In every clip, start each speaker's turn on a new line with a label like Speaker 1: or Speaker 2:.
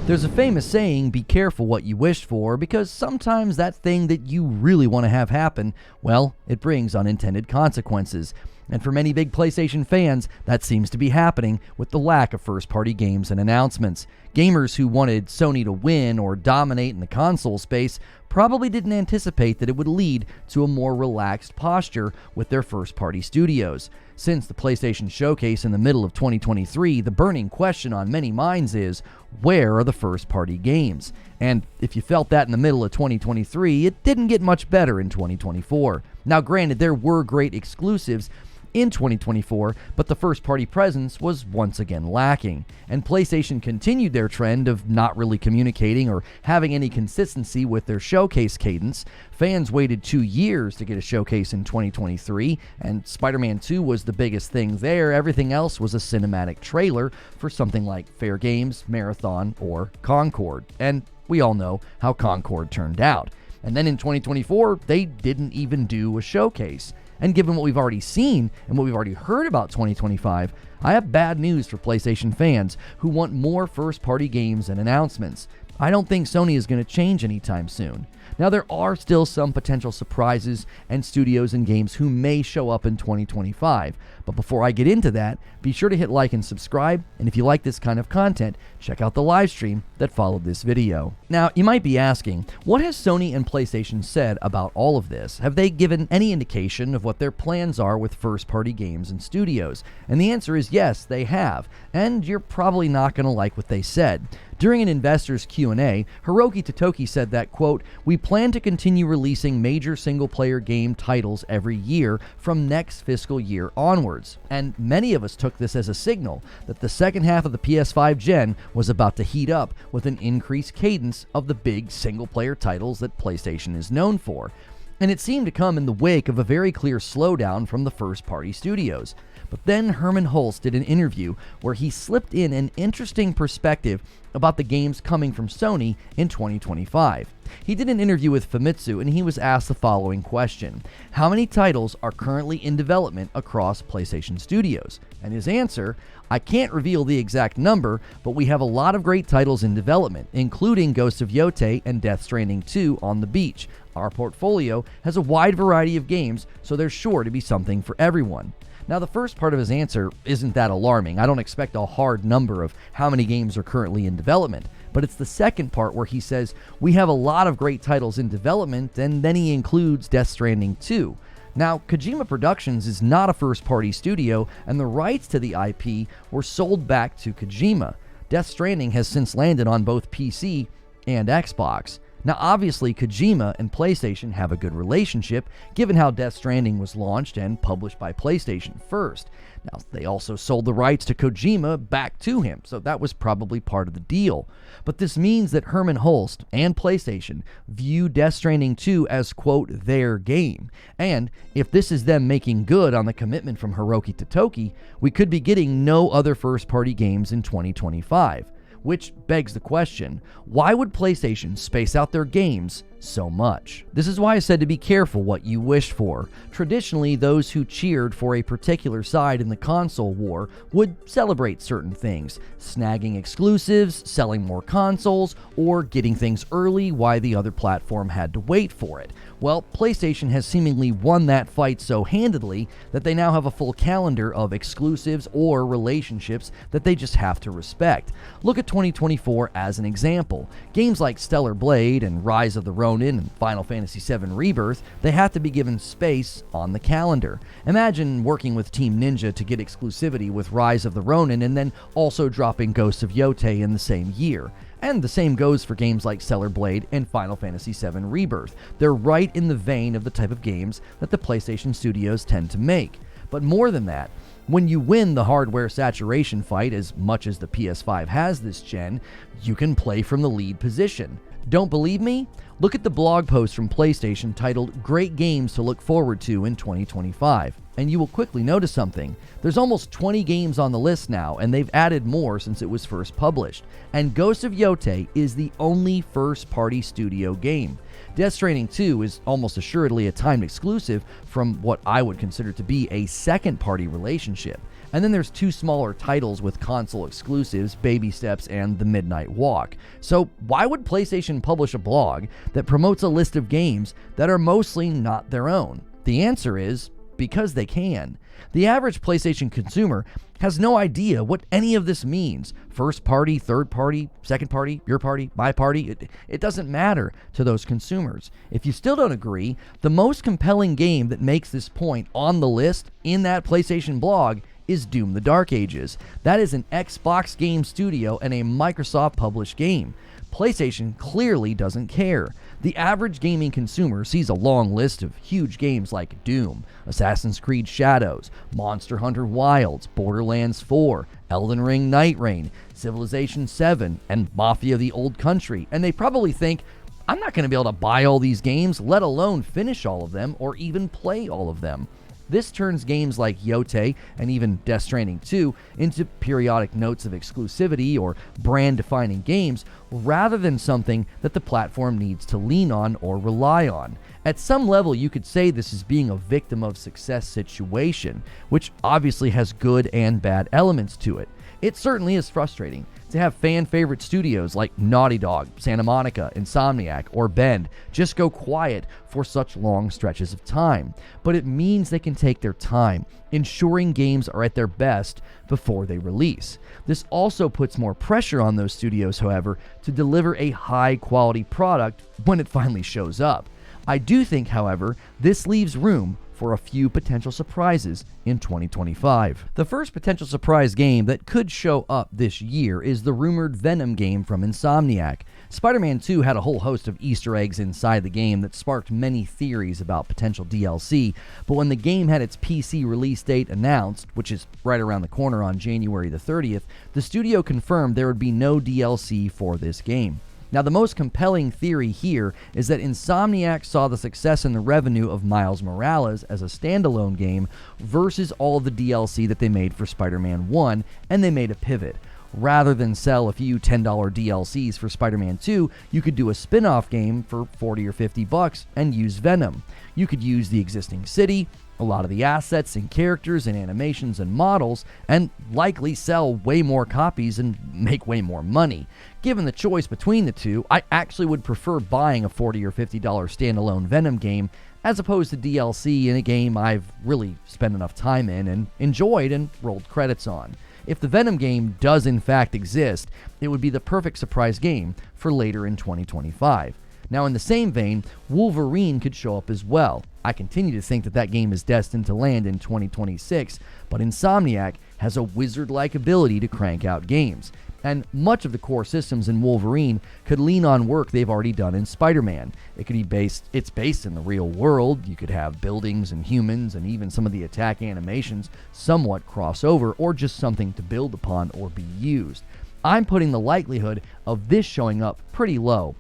Speaker 1: There's a famous saying, be careful what you wish for, because sometimes that thing that you really want to have happen, well, it brings unintended consequences. And for many big PlayStation fans, that seems to be happening with the lack of first-party games and announcements. Gamers who wanted Sony to win or dominate in the console space probably didn't anticipate that it would lead to a more relaxed posture with their first-party studios. Since the PlayStation Showcase in the middle of 2023, the burning question on many minds is, where are the first-party games? And if you felt that in the middle of 2023, it didn't get much better in 2024. Now granted, there were great exclusives in 2024, but the first-party presence was once again lacking, and PlayStation continued their trend of not really communicating or having any consistency with their showcase cadence. Fans waited 2 years to get a showcase in 2023, and Spider-Man 2 was the biggest thing there. Everything else was a cinematic trailer for something like Fair Games, Marathon, or Concord, and we all know how Concord turned out. And then in 2024, they didn't even do a showcase. And given what we've already seen and what we've already heard about 2025, I have bad news for PlayStation fans who want more first-party games and announcements. I don't think Sony is going to change anytime soon. Now, there are still some potential surprises and studios and games who may show up in 2025. But before I get into that, be sure to hit like and subscribe. And if you like this kind of content, check out the live stream that followed this video. Now, you might be asking, what has Sony and PlayStation said about all of this? Have they given any indication of what their plans are with first-party games and studios? And the answer is yes, they have. And you're probably not going to like what they said. During an investor's Q&A, Hiroki Totoki said that, quote, "We plan to continue releasing major single-player game titles every year from next fiscal year onwards." And many of us took this as a signal that the second half of the PS5 gen was about to heat up with an increased cadence of the big single-player titles that PlayStation is known for. And it seemed to come in the wake of a very clear slowdown from the first-party studios. But then Hermen Hulst did an interview where he slipped in an interesting perspective about the games coming from Sony in 2025. He did an interview with Famitsu and he was asked the following question: how many titles are currently in development across PlayStation Studios? And his answer: I can't reveal the exact number, but we have a lot of great titles in development, including Ghost of Yotei and Death Stranding 2 on the beach. Our portfolio has a wide variety of games, so there's sure to be something for everyone. Now, the first part of his answer isn't that alarming. I don't expect a hard number of how many games are currently in development. But it's the second part where he says, we have a lot of great titles in development, and then he includes Death Stranding 2. Now, Kojima Productions is not a first-party studio, and the rights to the IP were sold back to Kojima. Death Stranding has since landed on both PC and Xbox. Now, obviously, Kojima and PlayStation have a good relationship, given how Death Stranding was launched and published by PlayStation first. Now, they also sold the rights to Kojima back to him, so that was probably part of the deal. But this means that Hermen Hulst and PlayStation view Death Stranding 2 as, quote, their game. And if this is them making good on the commitment from Hiroki Totoki, we could be getting no other first-party games in 2025. Which begs the question, why would PlayStation space out their games so much? This is why I said to be careful what you wish for. Traditionally, those who cheered for a particular side in the console war would celebrate certain things, snagging exclusives, selling more consoles, or getting things early while the other platform had to wait for it. Well, PlayStation has seemingly won that fight so handedly that they now have a full calendar of exclusives or relationships that they just have to respect. Look at 2024 as an example. Games like Stellar Blade and Rise of the Ronin and Final Fantasy VII Rebirth, they have to be given space on the calendar. Imagine working with Team Ninja to get exclusivity with Rise of the Ronin and then also dropping Ghost of Yotei in the same year. And the same goes for games like Stellar Blade and Final Fantasy VII Rebirth. They're right in the vein of the type of games that the PlayStation studios tend to make. But more than that, when you win the hardware saturation fight as much as the PS5 has this gen, you can play from the lead position. Don't believe me? Look at the blog post from PlayStation titled Great Games to Look Forward to in 2025, and you will quickly notice something. There's almost 20 games on the list now, and they've added more since it was first published. And Ghost of Yotei is the only first-party studio game. Death Stranding 2 is almost assuredly a timed exclusive from what I would consider to be a second-party relationship. And then there's 2 smaller titles with console exclusives, Baby Steps and The Midnight Walk. So why would PlayStation publish a blog that promotes a list of games that are mostly not their own? The answer is because they can. The average PlayStation consumer has no idea what any of this means. First party, third party, second party, your party, my party, it doesn't matter to those consumers. If you still don't agree, the most compelling game that makes this point on the list in that PlayStation blog is Doom: The Dark Ages. That is an Xbox game studio and a Microsoft published game. PlayStation clearly doesn't care. The average gaming consumer sees a long list of huge games like Doom, Assassin's Creed Shadows, Monster Hunter Wilds, Borderlands 4, Elden Ring Night Reign, Civilization 7, and Mafia: The Old Country, and they probably think, I'm not going to be able to buy all these games, let alone finish all of them or even play all of them. This turns games like Yote and even Death Stranding 2 into periodic notes of exclusivity or brand-defining games rather than something that the platform needs to lean on or rely on. At some level, you could say this is being a victim of success situation, which obviously has good and bad elements to it. It certainly is frustrating to have fan-favorite studios like Naughty Dog, Santa Monica, Insomniac, or Bend just go quiet for such long stretches of time. But it means they can take their time, ensuring games are at their best before they release. This also puts more pressure on those studios, however, to deliver a high-quality product when it finally shows up. I do think, however, this leaves room for a few potential surprises in 2025. The first potential surprise game that could show up this year is the rumored Venom game from Insomniac. Spider-Man 2 had a whole host of Easter eggs inside the game that sparked many theories about potential DLC, but when the game had its PC release date announced, which is right around the corner on January the 30th, the studio confirmed there would be no DLC for this game. Now, the most compelling theory here is that Insomniac saw the success and the revenue of Miles Morales as a standalone game versus all of the DLC that they made for Spider-Man 1, and they made a pivot. Rather than sell a few $10 DLCs for Spider-Man 2, you could do a spin-off game for $40 or $50 and use Venom. You could use the existing city, a lot of the assets and characters and animations and models, and likely sell way more copies and make way more money. Given the choice between the two, I actually would prefer buying a $40 or $50 standalone Venom game as opposed to DLC in a game I've really spent enough time in and enjoyed and rolled credits on. If the Venom game does in fact exist, it would be the perfect surprise game for later in 2025. Now, in the same vein, Wolverine could show up as well. I continue to think that that game is destined to land in 2026, but Insomniac has a wizard-like ability to crank out games, and much of the core systems in Wolverine could lean on work they've already done in Spider-Man. It's based in the real world. You could have buildings and humans, and even some of the attack animations somewhat cross over, or just something to build upon or be used. I'm putting the likelihood of this showing up pretty low,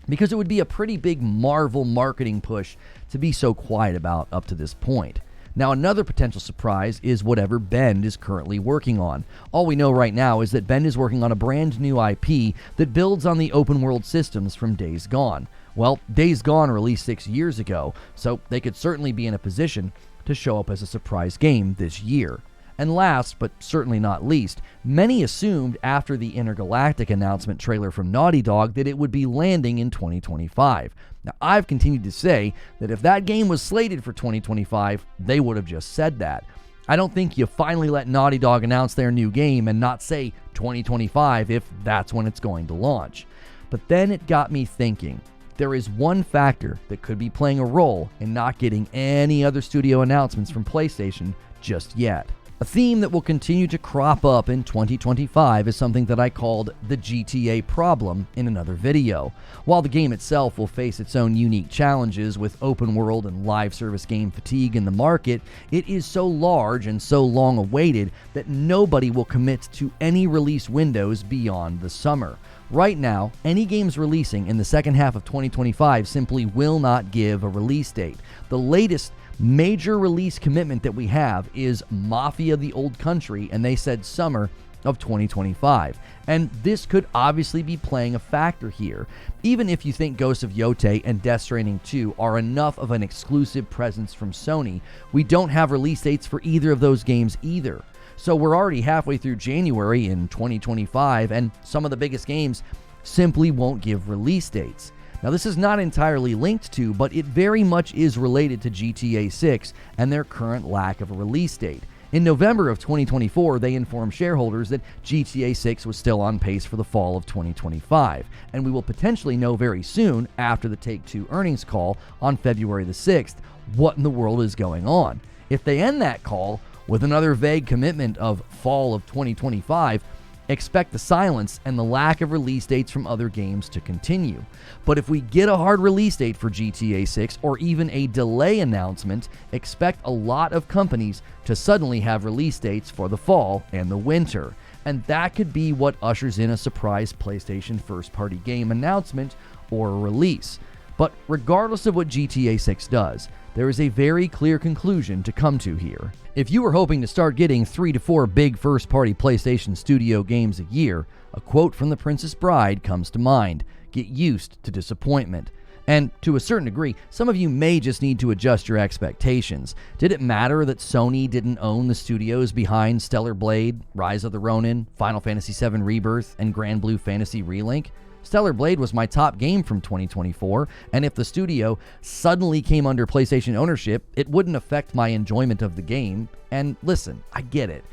Speaker 1: because it would be a pretty big Marvel marketing push to be so quiet about up to this point. Now, another potential surprise is whatever Bend is currently working on. All we know right now is that Bend is working on a brand new IP that builds on the open world systems from Days Gone. Well, Days Gone released 6 years ago, so they could certainly be in a position to show up as a surprise game this year. And last, but certainly not least, many assumed after the Intergalactic announcement trailer from Naughty Dog that it would be landing in 2025. Now, I've continued to say that if that game was slated for 2025, they would have just said that. I don't think you finally let Naughty Dog announce their new game and not say 2025 if that's when it's going to launch. But then it got me thinking. There is one factor that could be playing a role in not getting any other studio announcements from PlayStation just yet. A theme that will continue to crop up in 2025 is something that I called the GTA problem in another video. While the game itself will face its own unique challenges with open world and live service game fatigue in the market, it is so large and so long awaited that nobody will commit to any release windows beyond the summer. Right now, any games releasing in the second half of 2025 simply will not give a release date. The latest major release commitment that we have is Mafia: The Old Country, and they said summer of 2025. And this could obviously be playing a factor here. Even if you think Ghost of Yote and Death Stranding 2 are enough of an exclusive presence from Sony, we don't have release dates for either of those games either. So we're already halfway through January in 2025, and some of the biggest games simply won't give release dates. Now, this is not entirely linked to, but it very much is related to GTA 6 and their current lack of a release date. In November of 2024, they informed shareholders that GTA 6 was still on pace for the fall of 2025, and we will potentially know very soon, after the Take-Two earnings call on February the 6th, what in the world is going on. If they end that call with another vague commitment of fall of 2025, expect the silence and the lack of release dates from other games to continue. But if we get a hard release date for GTA 6 or even a delay announcement, expect a lot of companies to suddenly have release dates for the fall and the winter. And that could be what ushers in a surprise PlayStation first-party game announcement or a release. But regardless of what GTA 6 does, there is a very clear conclusion to come to here. If you were hoping to start getting 3 to 4 big first-party PlayStation Studio games a year, a quote from The Princess Bride comes to mind: "Get used to disappointment." And to a certain degree, some of you may just need to adjust your expectations. Did it matter that Sony didn't own the studios behind Stellar Blade, Rise of the Ronin, Final Fantasy VII Rebirth, and Grand Blue Fantasy Relink? Stellar Blade was my top game from 2024, and if the studio suddenly came under PlayStation ownership, it wouldn't affect my enjoyment of the game. And listen, I get it.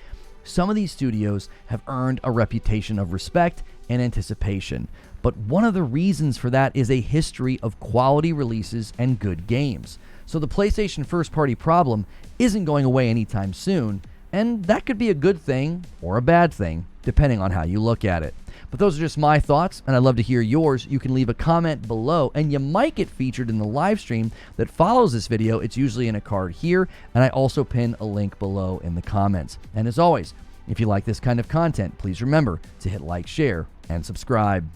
Speaker 1: Some of these studios have earned a reputation of respect and anticipation, but one of the reasons for that is a history of quality releases and good games. So the PlayStation first-party problem isn't going away anytime soon, and that could be a good thing or a bad thing, depending on how you look at it. But those are just my thoughts, and I'd love to hear yours. You can leave a comment below, and you might get featured in the live stream that follows this video. It's usually in a card here, and I also pin a link below in the comments. And as always, if you like this kind of content, please remember to hit like, share, and subscribe.